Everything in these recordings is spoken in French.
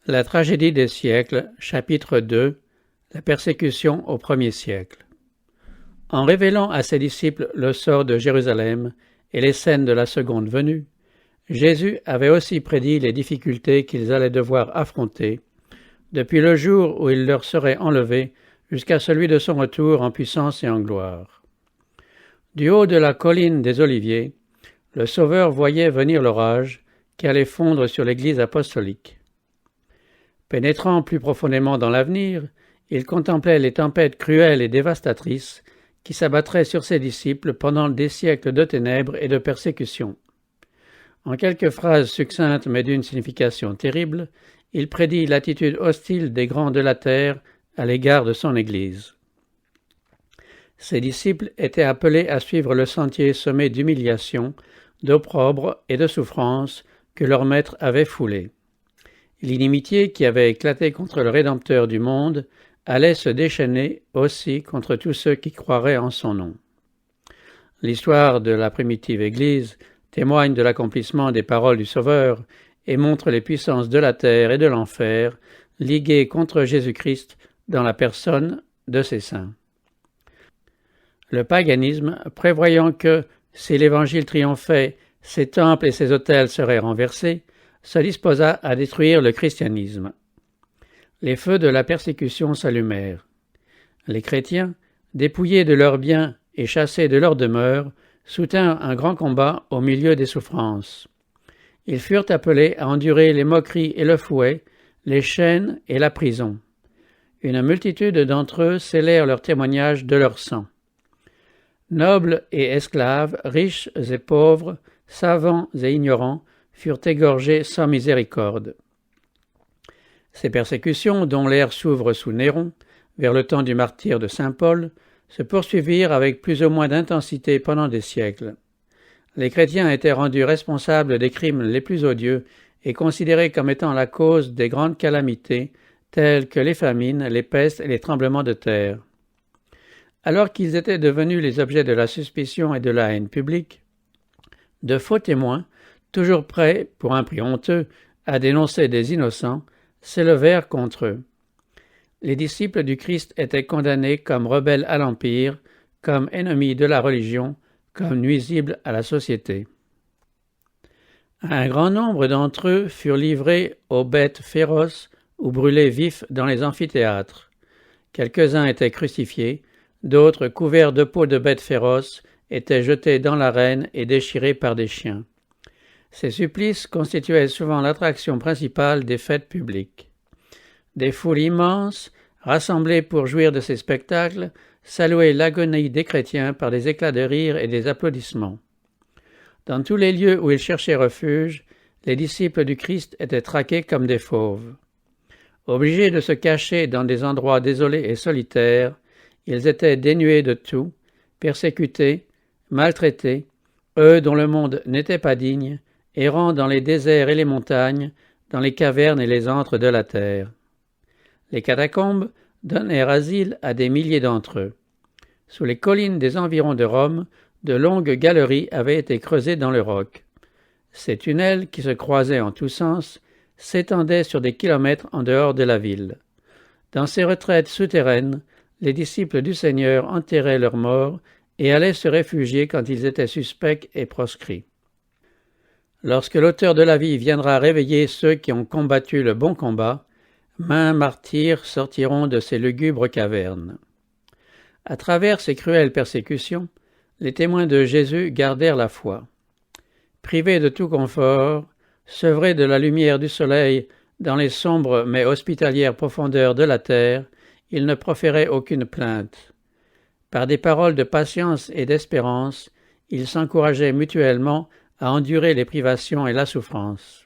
La tragédie des siècles, chapitre 2, la persécution au premier siècle. En révélant à ses disciples le sort de Jérusalem et les scènes de la seconde venue, Jésus avait aussi prédit les difficultés qu'ils allaient devoir affronter, depuis le jour où il leur serait enlevé jusqu'à celui de son retour en puissance et en gloire. Du haut de la colline des Oliviers, le Sauveur voyait venir l'orage qui allait fondre sur l'Église apostolique. Pénétrant plus profondément dans l'avenir, il contemplait les tempêtes cruelles et dévastatrices qui s'abattraient sur ses disciples pendant des siècles de ténèbres et de persécutions. En quelques phrases succinctes mais d'une signification terrible, il prédit l'attitude hostile des grands de la terre à l'égard de son Église. Ses disciples étaient appelés à suivre le sentier semé d'humiliation, d'opprobre et de souffrance que leur maître avait foulé. L'inimitié qui avait éclaté contre le Rédempteur du monde allait se déchaîner aussi contre tous ceux qui croiraient en son nom. L'histoire de la primitive Église témoigne de l'accomplissement des paroles du Sauveur et montre les puissances de la terre et de l'enfer liguées contre Jésus-Christ dans la personne de ses saints. Le paganisme, prévoyant que, si l'Évangile triomphait, ses temples et ses autels seraient renversés, se disposa à détruire le christianisme. Les feux de la persécution s'allumèrent. Les chrétiens, dépouillés de leurs biens et chassés de leur demeure, soutinrent un grand combat au milieu des souffrances. Ils furent appelés à endurer les moqueries et le fouet, les chaînes et la prison. Une multitude d'entre eux scellèrent leur témoignage de leur sang. Nobles et esclaves, riches et pauvres, savants et ignorants, furent égorgés sans miséricorde. Ces persécutions, dont l'ère s'ouvre sous Néron, vers le temps du martyre de saint Paul, se poursuivirent avec plus ou moins d'intensité pendant des siècles. Les chrétiens étaient rendus responsables des crimes les plus odieux et considérés comme étant la cause des grandes calamités, telles que les famines, les pestes et les tremblements de terre. Alors qu'ils étaient devenus les objets de la suspicion et de la haine publique, de faux témoins, toujours prêts, pour un prix honteux, à dénoncer des innocents, s'élevèrent contre eux. Les disciples du Christ étaient condamnés comme rebelles à l'Empire, comme ennemis de la religion, comme nuisibles à la société. Un grand nombre d'entre eux furent livrés aux bêtes féroces ou brûlés vifs dans les amphithéâtres. Quelques-uns étaient crucifiés, d'autres, couverts de peaux de bêtes féroces, étaient jetés dans l'arène et déchirés par des chiens. Ces supplices constituaient souvent l'attraction principale des fêtes publiques. Des foules immenses, rassemblées pour jouir de ces spectacles, saluaient l'agonie des chrétiens par des éclats de rire et des applaudissements. Dans tous les lieux où ils cherchaient refuge, les disciples du Christ étaient traqués comme des fauves. Obligés de se cacher dans des endroits désolés et solitaires, ils étaient dénués de tout, persécutés, maltraités, eux dont le monde n'était pas digne, errant dans les déserts et les montagnes, dans les cavernes et les antres de la terre. Les catacombes donnèrent asile à des milliers d'entre eux. Sous les collines des environs de Rome, de longues galeries avaient été creusées dans le roc. Ces tunnels, qui se croisaient en tous sens, s'étendaient sur des kilomètres en dehors de la ville. Dans ces retraites souterraines, les disciples du Seigneur enterraient leurs morts et allaient se réfugier quand ils étaient suspects et proscrits. Lorsque l'auteur de la vie viendra réveiller ceux qui ont combattu le bon combat, maints martyrs sortiront de ces lugubres cavernes. À travers ces cruelles persécutions, les témoins de Jésus gardèrent la foi. Privés de tout confort, sevrés de la lumière du soleil dans les sombres mais hospitalières profondeurs de la terre, ils ne proféraient aucune plainte. Par des paroles de patience et d'espérance, ils s'encourageaient mutuellement à endurer les privations et la souffrance.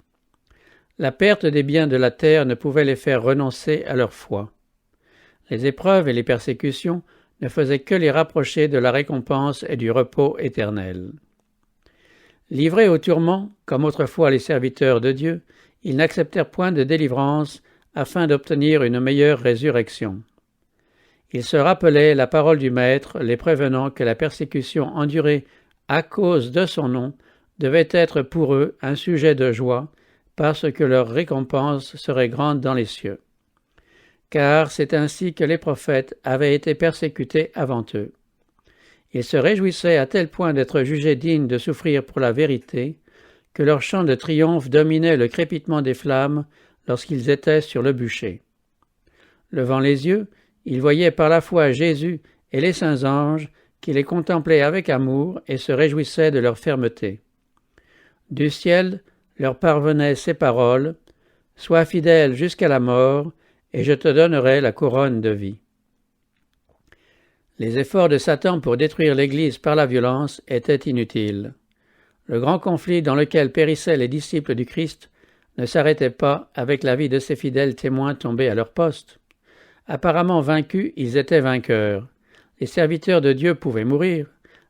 La perte des biens de la terre ne pouvait les faire renoncer à leur foi. Les épreuves et les persécutions ne faisaient que les rapprocher de la récompense et du repos éternel. Livrés aux tourments, comme autrefois les serviteurs de Dieu, ils n'acceptèrent point de délivrance afin d'obtenir une meilleure résurrection. Ils se rappelaient la parole du Maître, les prévenant que la persécution endurée à cause de son nom devait être pour eux un sujet de joie, parce que leur récompense serait grande dans les cieux. Car c'est ainsi que les prophètes avaient été persécutés avant eux. Ils se réjouissaient à tel point d'être jugés dignes de souffrir pour la vérité, que leur chant de triomphe dominait le crépitement des flammes lorsqu'ils étaient sur le bûcher. Levant les yeux, ils voyaient par la foi Jésus et les saints anges qui les contemplaient avec amour et se réjouissaient de leur fermeté. Du ciel leur parvenaient ces paroles « Sois fidèle jusqu'à la mort, et je te donnerai la couronne de vie. » Les efforts de Satan pour détruire l'Église par la violence étaient inutiles. Le grand conflit dans lequel périssaient les disciples du Christ ne s'arrêtait pas avec la vie de ces fidèles témoins tombés à leur poste. Apparemment vaincus, ils étaient vainqueurs. Les serviteurs de Dieu pouvaient mourir,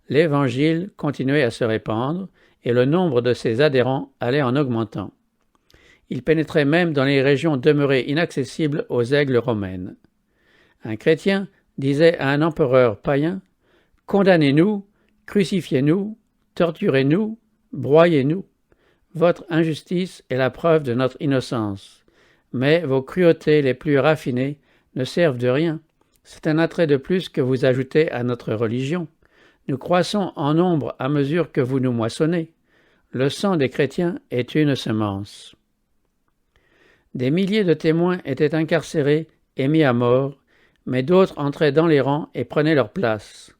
l'Évangile continuait à se répandre, et le nombre de ses adhérents allait en augmentant. Il pénétrait même dans les régions demeurées inaccessibles aux aigles romaines. Un chrétien disait à un empereur païen « Condamnez-nous, crucifiez-nous, torturez-nous, broyez-nous. Votre injustice est la preuve de notre innocence. Mais vos cruautés les plus raffinées ne servent de rien. C'est un attrait de plus que vous ajoutez à notre religion. Nous croissons en nombre à mesure que vous nous moissonnez. Le sang des chrétiens est une semence. » Des milliers de témoins étaient incarcérés et mis à mort, mais d'autres entraient dans les rangs et prenaient leur place.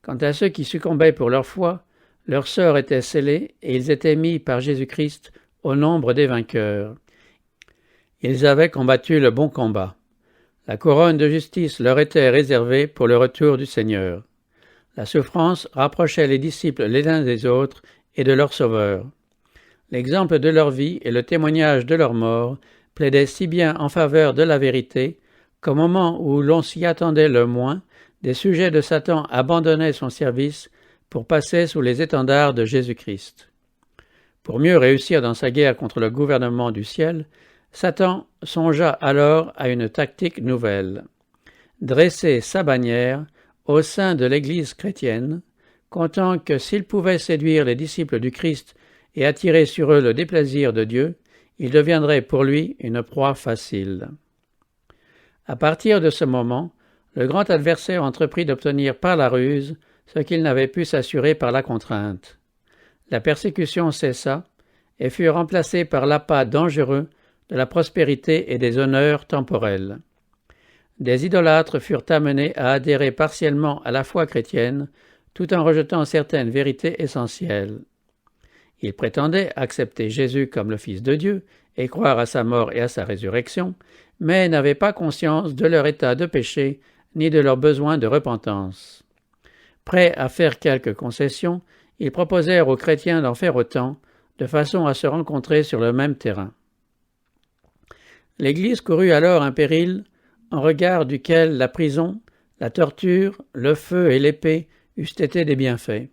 Quant à ceux qui succombaient pour leur foi, leur sort était scellé et ils étaient mis par Jésus-Christ au nombre des vainqueurs. Ils avaient combattu le bon combat. La couronne de justice leur était réservée pour le retour du Seigneur. La souffrance rapprochait les disciples les uns des autres et de leur Sauveur. L'exemple de leur vie et le témoignage de leur mort plaidaient si bien en faveur de la vérité qu'au moment où l'on s'y attendait le moins, des sujets de Satan abandonnaient son service pour passer sous les étendards de Jésus-Christ. Pour mieux réussir dans sa guerre contre le gouvernement du ciel, Satan songea alors à une tactique nouvelle. Dresser sa bannière au sein de l'Église chrétienne, comptant que s'il pouvait séduire les disciples du Christ et attirer sur eux le déplaisir de Dieu, il deviendrait pour lui une proie facile. À partir de ce moment, le grand adversaire entreprit d'obtenir par la ruse ce qu'il n'avait pu s'assurer par la contrainte. La persécution cessa et fut remplacée par l'appât dangereux de la prospérité et des honneurs temporels. Des idolâtres furent amenés à adhérer partiellement à la foi chrétienne, tout en rejetant certaines vérités essentielles. Ils prétendaient accepter Jésus comme le Fils de Dieu et croire à sa mort et à sa résurrection, mais n'avaient pas conscience de leur état de péché ni de leur besoin de repentance. Prêts à faire quelques concessions, ils proposèrent aux chrétiens d'en faire autant, de façon à se rencontrer sur le même terrain. L'Église courut alors un péril en regard duquel la prison, la torture, le feu et l'épée eussent été des bienfaits.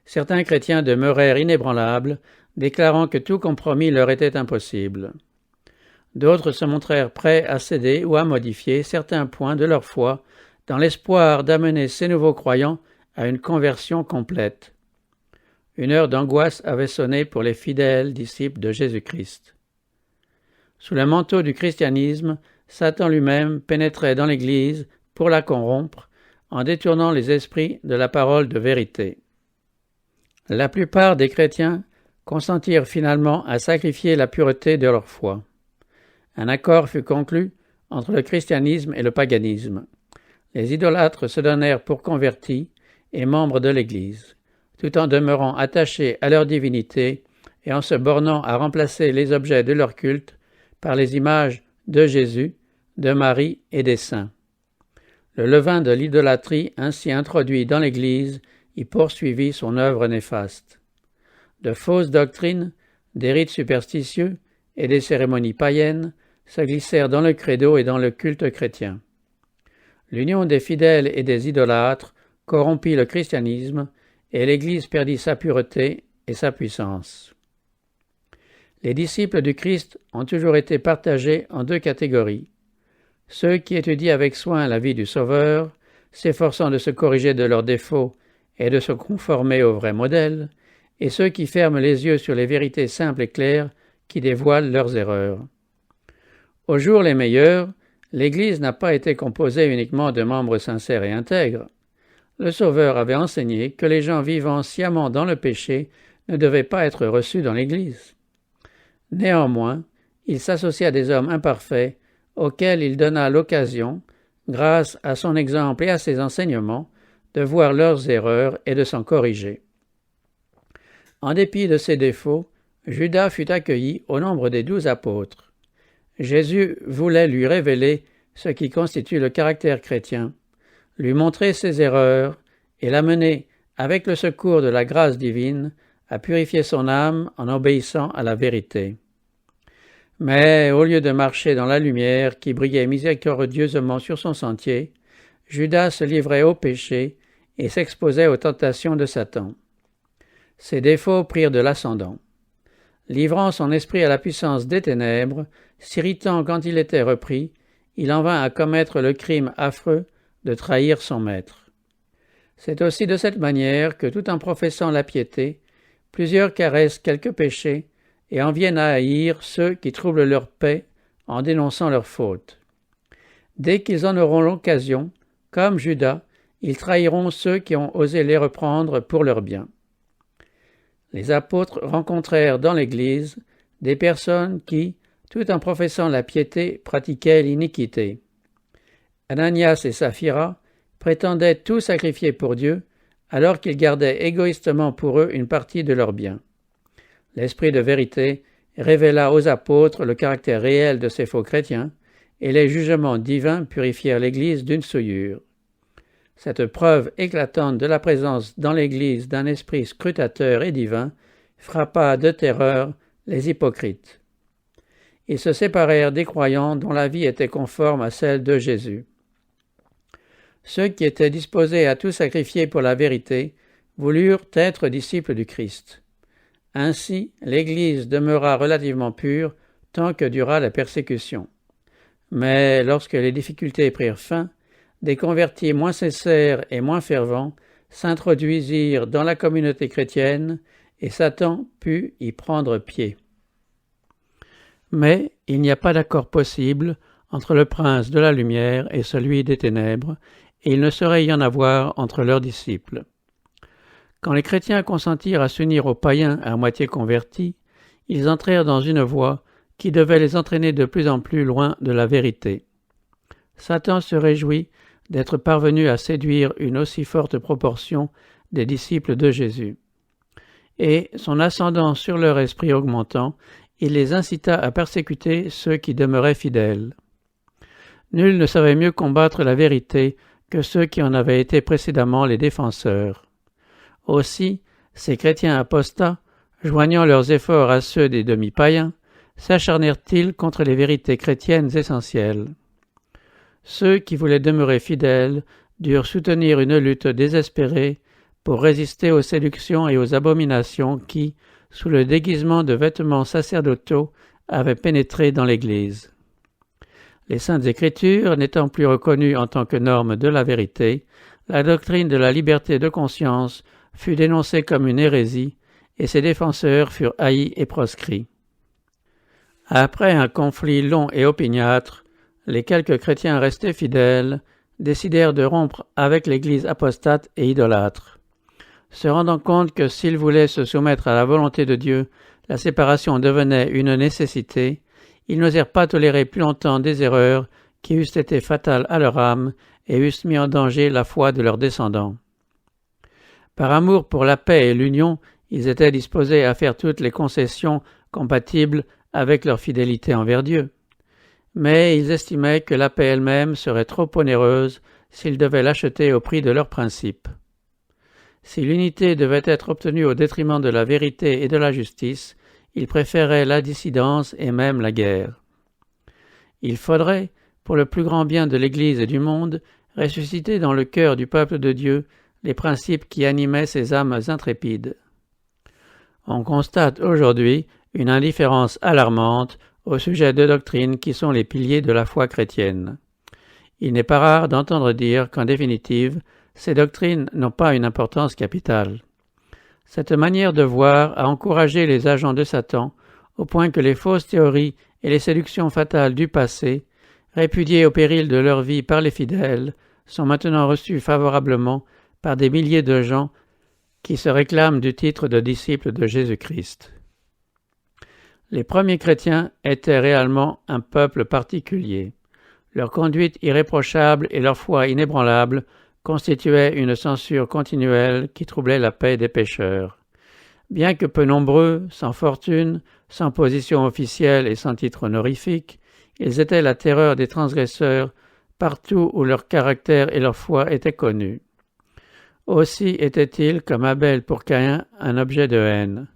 Certains chrétiens demeurèrent inébranlables, déclarant que tout compromis leur était impossible. D'autres se montrèrent prêts à céder ou à modifier certains points de leur foi dans l'espoir d'amener ces nouveaux croyants à une conversion complète. Une heure d'angoisse avait sonné pour les fidèles disciples de Jésus-Christ. Sous le manteau du christianisme, Satan lui-même pénétrait dans l'Église pour la corrompre en détournant les esprits de la parole de vérité. La plupart des chrétiens consentirent finalement à sacrifier la pureté de leur foi. Un accord fut conclu entre le christianisme et le paganisme. Les idolâtres se donnèrent pour convertis et membres de l'Église, tout en demeurant attachés à leur divinité et en se bornant à remplacer les objets de leur culte par les images de Jésus, de Marie et des saints. Le levain de l'idolâtrie ainsi introduit dans l'Église y poursuivit son œuvre néfaste. De fausses doctrines, des rites superstitieux et des cérémonies païennes se glissèrent dans le credo et dans le culte chrétien. L'union des fidèles et des idolâtres corrompit le christianisme et l'Église perdit sa pureté et sa puissance. Les disciples du Christ ont toujours été partagés en deux catégories. Ceux qui étudient avec soin la vie du Sauveur, s'efforçant de se corriger de leurs défauts et de se conformer au vrai modèle, et ceux qui ferment les yeux sur les vérités simples et claires qui dévoilent leurs erreurs. Aux jours les meilleurs, l'Église n'a pas été composée uniquement de membres sincères et intègres. Le Sauveur avait enseigné que les gens vivant sciemment dans le péché ne devaient pas être reçus dans l'Église. Néanmoins, il s'associa à des hommes imparfaits auxquels il donna l'occasion, grâce à son exemple et à ses enseignements, de voir leurs erreurs et de s'en corriger. En dépit de ses défauts, Judas fut accueilli au nombre des 12 apôtres. Jésus voulait lui révéler ce qui constitue le caractère chrétien, lui montrer ses erreurs et l'amener, avec le secours de la grâce divine, à purifier son âme en obéissant à la vérité. Mais au lieu de marcher dans la lumière qui brillait miséricordieusement sur son sentier, Judas se livrait au péché et s'exposait aux tentations de Satan. Ses défauts prirent de l'ascendant. Livrant son esprit à la puissance des ténèbres, s'irritant quand il était repris, il en vint à commettre le crime affreux de trahir son maître. C'est aussi de cette manière que, tout en professant la piété, plusieurs caressent quelques péchés et en viennent à haïr ceux qui troublent leur paix en dénonçant leurs fautes. Dès qu'ils en auront l'occasion, comme Judas, ils trahiront ceux qui ont osé les reprendre pour leur bien. Les apôtres rencontrèrent dans l'Église des personnes qui, tout en professant la piété, pratiquaient l'iniquité. Ananias et Saphira prétendaient tout sacrifier pour Dieu, alors qu'ils gardaient égoïstement pour eux une partie de leurs biens. L'Esprit de vérité révéla aux apôtres le caractère réel de ces faux chrétiens, et les jugements divins purifièrent l'Église d'une souillure. Cette preuve éclatante de la présence dans l'Église d'un esprit scrutateur et divin frappa de terreur les hypocrites. Ils se séparèrent des croyants dont la vie était conforme à celle de Jésus. Ceux qui étaient disposés à tout sacrifier pour la vérité voulurent être disciples du Christ. Ainsi, l'Église demeura relativement pure tant que dura la persécution. Mais lorsque les difficultés prirent fin, des convertis moins sincères et moins fervents s'introduisirent dans la communauté chrétienne et Satan put y prendre pied. Mais il n'y a pas d'accord possible entre le prince de la lumière et celui des ténèbres, et il ne saurait y en avoir entre leurs disciples. Quand les chrétiens consentirent à s'unir aux païens à moitié convertis, ils entrèrent dans une voie qui devait les entraîner de plus en plus loin de la vérité. Satan se réjouit d'être parvenu à séduire une aussi forte proportion des disciples de Jésus. Et, son ascendant sur leur esprit augmentant, il les incita à persécuter ceux qui demeuraient fidèles. Nul ne savait mieux combattre la vérité que ceux qui en avaient été précédemment les défenseurs. Aussi, ces chrétiens apostats, joignant leurs efforts à ceux des demi-païens, s'acharnèrent-ils contre les vérités chrétiennes essentielles. Ceux qui voulaient demeurer fidèles durent soutenir une lutte désespérée pour résister aux séductions et aux abominations qui, sous le déguisement de vêtements sacerdotaux, avaient pénétré dans l'Église. Les Saintes Écritures n'étant plus reconnues en tant que norme de la vérité, la doctrine de la liberté de conscience fut dénoncée comme une hérésie et ses défenseurs furent haïs et proscrits. Après un conflit long et opiniâtre, les quelques chrétiens restés fidèles décidèrent de rompre avec l'Église apostate et idolâtre. Se rendant compte que s'ils voulaient se soumettre à la volonté de Dieu, la séparation devenait une nécessité, ils n'osèrent pas tolérer plus longtemps des erreurs qui eussent été fatales à leur âme et eussent mis en danger la foi de leurs descendants. Par amour pour la paix et l'union, ils étaient disposés à faire toutes les concessions compatibles avec leur fidélité envers Dieu. Mais ils estimaient que la paix elle-même serait trop onéreuse s'ils devaient l'acheter au prix de leurs principes. Si l'unité devait être obtenue au détriment de la vérité et de la justice, ils préféraient la dissidence et même la guerre. Il faudrait, pour le plus grand bien de l'Église et du monde, ressusciter dans le cœur du peuple de Dieu les principes qui animaient ces âmes intrépides. On constate aujourd'hui une indifférence alarmante au sujet de doctrines qui sont les piliers de la foi chrétienne. Il n'est pas rare d'entendre dire qu'en définitive, ces doctrines n'ont pas une importance capitale. Cette manière de voir a encouragé les agents de Satan au point que les fausses théories et les séductions fatales du passé, répudiées au péril de leur vie par les fidèles, sont maintenant reçues favorablement par des milliers de gens qui se réclament du titre de disciples de Jésus-Christ. Les premiers chrétiens étaient réellement un peuple particulier. Leur conduite irréprochable et leur foi inébranlable constituaient une censure continuelle qui troublait la paix des pécheurs. Bien que peu nombreux, sans fortune, sans position officielle et sans titre honorifique, ils étaient la terreur des transgresseurs partout où leur caractère et leur foi étaient connus. Aussi étaient-ils, comme Abel pour Caïn, un objet de haine.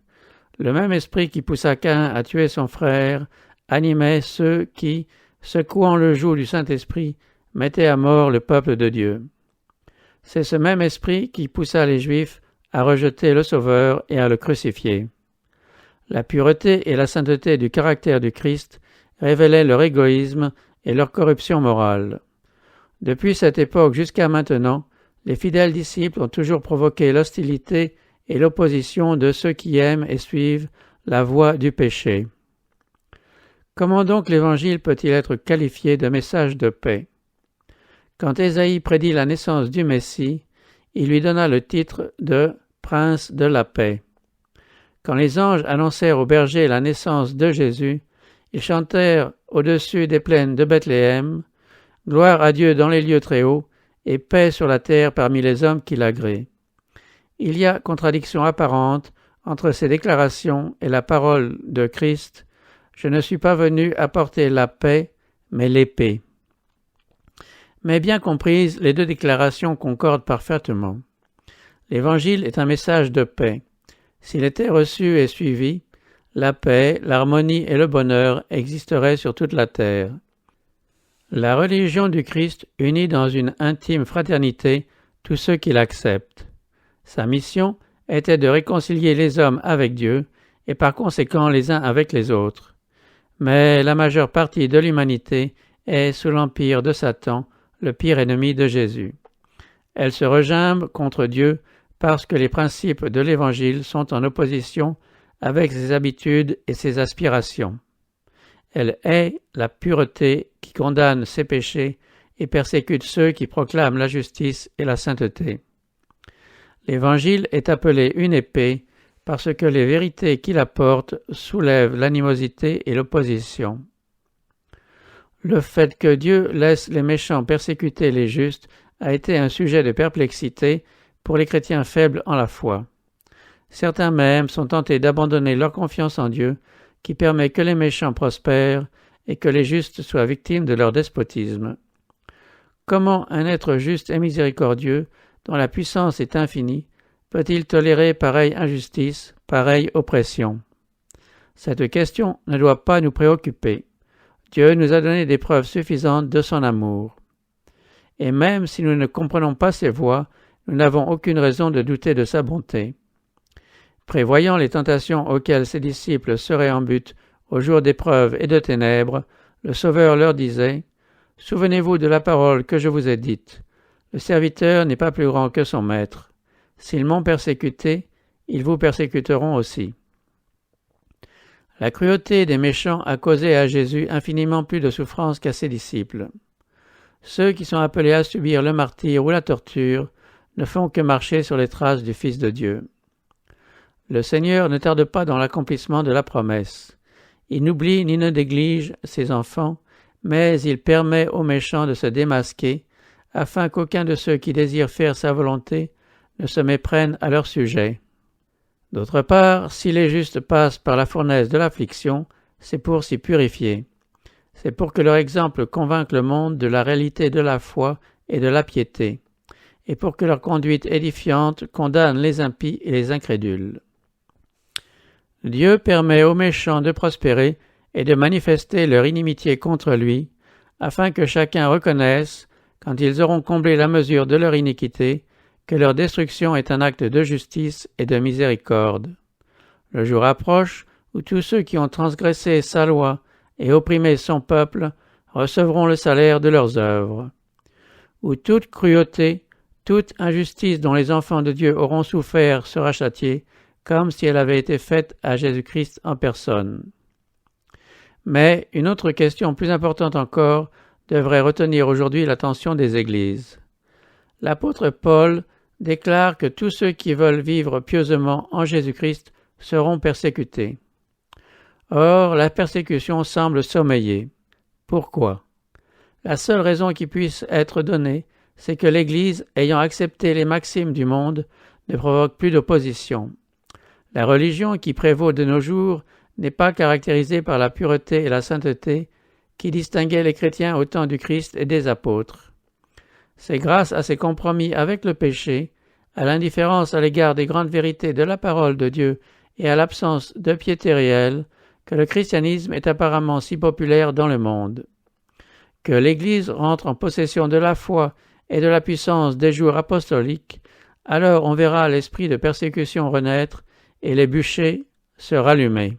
Le même esprit qui poussa Caïn à tuer son frère animait ceux qui, secouant le joug du Saint-Esprit, mettaient à mort le peuple de Dieu. C'est ce même esprit qui poussa les Juifs à rejeter le Sauveur et à le crucifier. La pureté et la sainteté du caractère du Christ révélaient leur égoïsme et leur corruption morale. Depuis cette époque jusqu'à maintenant, les fidèles disciples ont toujours provoqué l'hostilité et l'opposition de ceux qui aiment et suivent la voie du péché. Comment donc l'Évangile peut-il être qualifié de message de paix? Quand Ésaïe prédit la naissance du Messie, il lui donna le titre de « Prince de la paix ». Quand les anges annoncèrent aux bergers la naissance de Jésus, ils chantèrent au-dessus des plaines de Bethléem « Gloire à Dieu dans les lieux très hauts et paix sur la terre parmi les hommes qui l'agréent ». Il y a contradiction apparente entre ces déclarations et la parole de Christ « Je ne suis pas venu apporter la paix, mais l'épée ». Mais bien comprises, les deux déclarations concordent parfaitement. L'Évangile est un message de paix. S'il était reçu et suivi, la paix, l'harmonie et le bonheur existeraient sur toute la terre. La religion du Christ unit dans une intime fraternité tous ceux qui l'acceptent. Sa mission était de réconcilier les hommes avec Dieu et par conséquent les uns avec les autres. Mais la majeure partie de l'humanité est sous l'empire de Satan, le pire ennemi de Jésus. Elle se regimbe contre Dieu parce que les principes de l'Évangile sont en opposition avec ses habitudes et ses aspirations. Elle hait la pureté qui condamne ses péchés et persécute ceux qui proclament la justice et la sainteté. L'Évangile est appelé une épée parce que les vérités qu'il apporte soulèvent l'animosité et l'opposition. Le fait que Dieu laisse les méchants persécuter les justes a été un sujet de perplexité pour les chrétiens faibles en la foi. Certains même sont tentés d'abandonner leur confiance en Dieu, qui permet que les méchants prospèrent et que les justes soient victimes de leur despotisme. Comment un être juste et miséricordieux, dont la puissance est infinie, peut-il tolérer pareille injustice, pareille oppression? Cette question ne doit pas nous préoccuper. Dieu nous a donné des preuves suffisantes de son amour. Et même si nous ne comprenons pas ses voies, nous n'avons aucune raison de douter de sa bonté. Prévoyant les tentations auxquelles ses disciples seraient en but au jour d'épreuves et de ténèbres, le Sauveur leur disait « Souvenez-vous de la parole que je vous ai dite. Le serviteur n'est pas plus grand que son maître. S'ils m'ont persécuté, ils vous persécuteront aussi. » La cruauté des méchants a causé à Jésus infiniment plus de souffrance qu'à ses disciples. Ceux qui sont appelés à subir le martyre ou la torture ne font que marcher sur les traces du Fils de Dieu. Le Seigneur ne tarde pas dans l'accomplissement de la promesse. Il n'oublie ni ne néglige ses enfants, mais il permet aux méchants de se démasquer, afin qu'aucun de ceux qui désirent faire sa volonté ne se méprenne à leur sujet. D'autre part, si les justes passent par la fournaise de l'affliction, c'est pour s'y purifier. C'est pour que leur exemple convainque le monde de la réalité de la foi et de la piété, et pour que leur conduite édifiante condamne les impies et les incrédules. Dieu permet aux méchants de prospérer et de manifester leur inimitié contre lui, afin que chacun reconnaisse, quand ils auront comblé la mesure de leur iniquité, que leur destruction est un acte de justice et de miséricorde. Le jour approche où tous ceux qui ont transgressé sa loi et opprimé son peuple recevront le salaire de leurs œuvres. Où toute cruauté, toute injustice dont les enfants de Dieu auront souffert sera châtiée, comme si elle avait été faite à Jésus-Christ en personne. Mais une autre question plus importante encore devrait retenir aujourd'hui l'attention des églises. L'apôtre Paul déclare que tous ceux qui veulent vivre pieusement en Jésus-Christ seront persécutés. Or, la persécution semble sommeiller. Pourquoi? La seule raison qui puisse être donnée, c'est que l'Église, ayant accepté les maximes du monde, ne provoque plus d'opposition. La religion qui prévaut de nos jours n'est pas caractérisée par la pureté et la sainteté qui distinguaient les chrétiens au temps du Christ et des apôtres. C'est grâce à ces compromis avec le péché, à l'indifférence à l'égard des grandes vérités de la parole de Dieu et à l'absence de piété réelle que le christianisme est apparemment si populaire dans le monde. Que l'Église rentre en possession de la foi et de la puissance des jours apostoliques, alors on verra l'esprit de persécution renaître et les bûchers se rallumer.